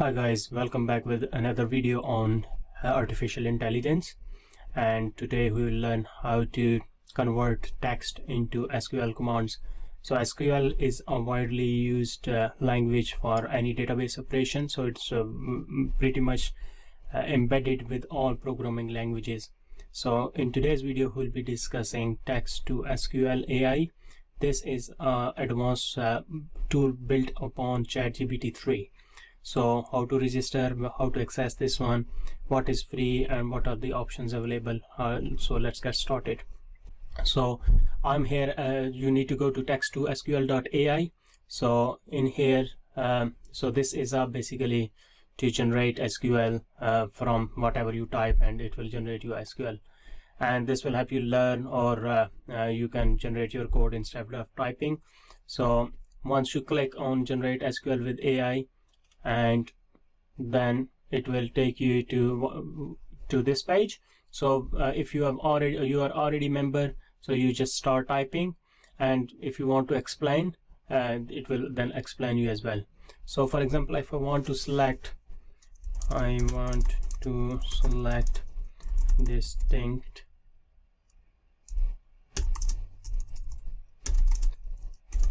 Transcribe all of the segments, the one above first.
Hi guys, welcome back with another video on artificial intelligence, and today we will learn how to convert text into SQL commands. So SQL is a widely used language for any database operation, so it's pretty much embedded with all programming languages. So in today's video we'll be discussing text to SQL AI. This is an advanced tool built upon ChatGPT 3. So how to register, how to access this one, what is free, and what are the options available. So let's get started. So I'm here. You need to go to text to sql.ai. So in here, so this is basically to generate SQL from whatever you type, and it will generate you SQL. And this will help you learn, or you can generate your code instead of typing. So once you click on generate SQL with AI, and then it will take you to this page. So if you are already member, so you just start typing, and if you want to explain, it will then explain you as well. So for example, if I want to select distinct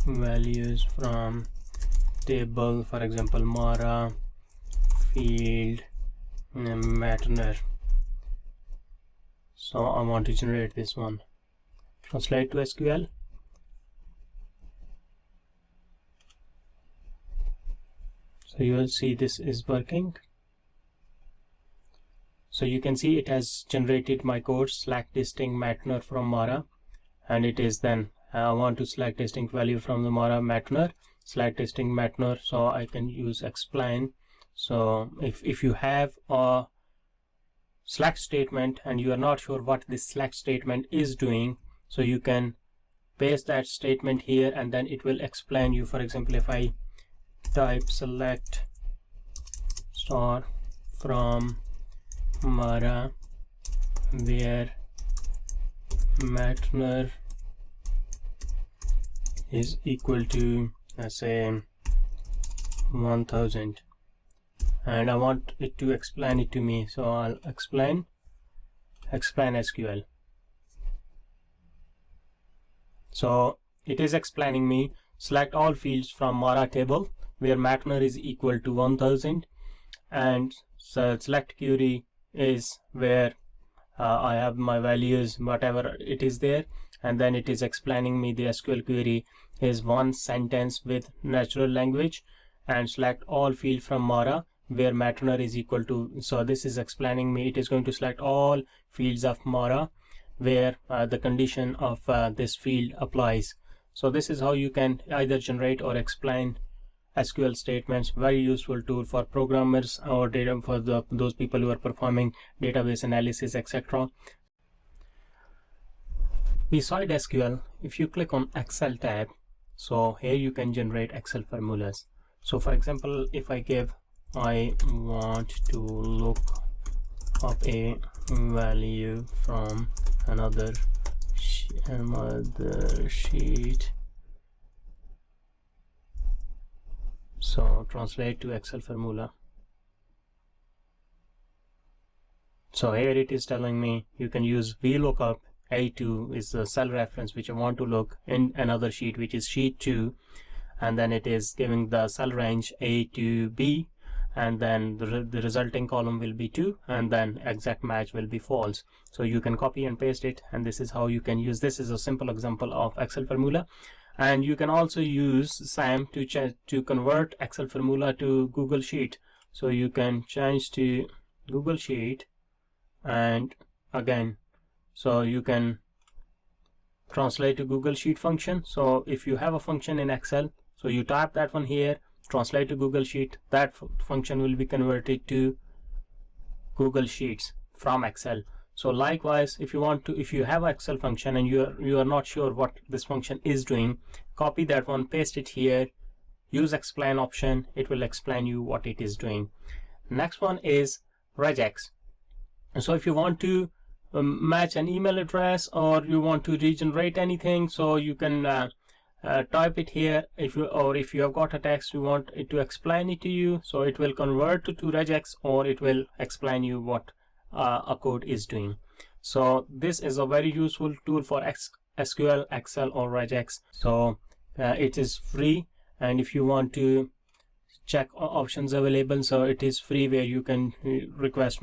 values from table, for example Mara field Matner. So I want to generate this one. Translate to SQL. So you will see this is working. So you can see it has generated my code, select distinct Matner from Mara, and it is then I want to select distinct value from the Mara Matner, select distinct Matner, so I can use explain. So if you have a select statement and you are not sure what this select statement is doing, so you can paste that statement here and then it will explain you. For example, if I type select star from Mara where Matner is equal to, let's say, 1000, and I want it to explain it to me, so I'll explain SQL. So it is explaining me select all fields from Mara table where Matner is equal to 1000, and so select query is where I have my values, whatever it is there, and then it is explaining me the SQL query is one sentence with natural language, and select all field from Mara where Matner is equal to. So this is explaining me it is going to select all fields of Mara where the condition of this field applies. So this is how you can either generate or explain SQL statements. Very useful tool for programmers or data for those people who are performing database analysis, etc. Beside SQL, if you click on Excel tab, so here you can generate Excel formulas. So for example, if I want to look up a value from another sheet, so translate to Excel formula. So here it is telling me you can use VLOOKUP. A2 is the cell reference which I want to look in another sheet, which is sheet 2, and then it is giving the cell range A to B, and then the resulting column will be 2, and then exact match will be false. So you can copy and paste it, and this is how you can use. This is a simple example of Excel formula, and you can also use SAM to convert Excel formula to Google Sheet. So you can change to Google Sheet, and again, so you can translate to Google Sheet function. So if you have a function in Excel, so you type that one here, translate to Google Sheet, that function will be converted to Google Sheets from Excel. So likewise, if you have an Excel function and you are not sure what this function is doing, copy that one, paste it here, use explain option, it will explain you what it is doing. Next one is Regex. So if you want to match an email address, or you want to regenerate anything, so you can type it here. If you have got a text, you want it to explain it to you, so it will convert to Regex, or it will explain you what a code is doing. So this is a very useful tool for SQL, Excel, or Regex. So it is free, and if you want to check options available, so it is free, where you can request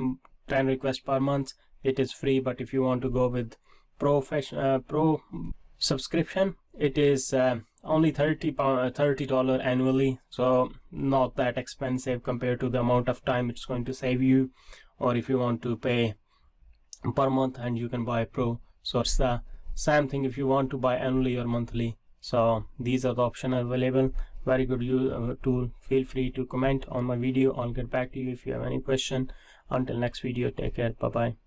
10 requests per month. It is free, but if you want to go with pro subscription, it is only $30 annually, so not that expensive compared to the amount of time it's going to save you. Or if you want to pay per month, and you can buy pro, so it's the same thing if you want to buy annually or monthly. So these are the options available. Very good tool. Feel free to comment on my video. I'll get back to you if you have any question. Until next video, take care. Bye bye.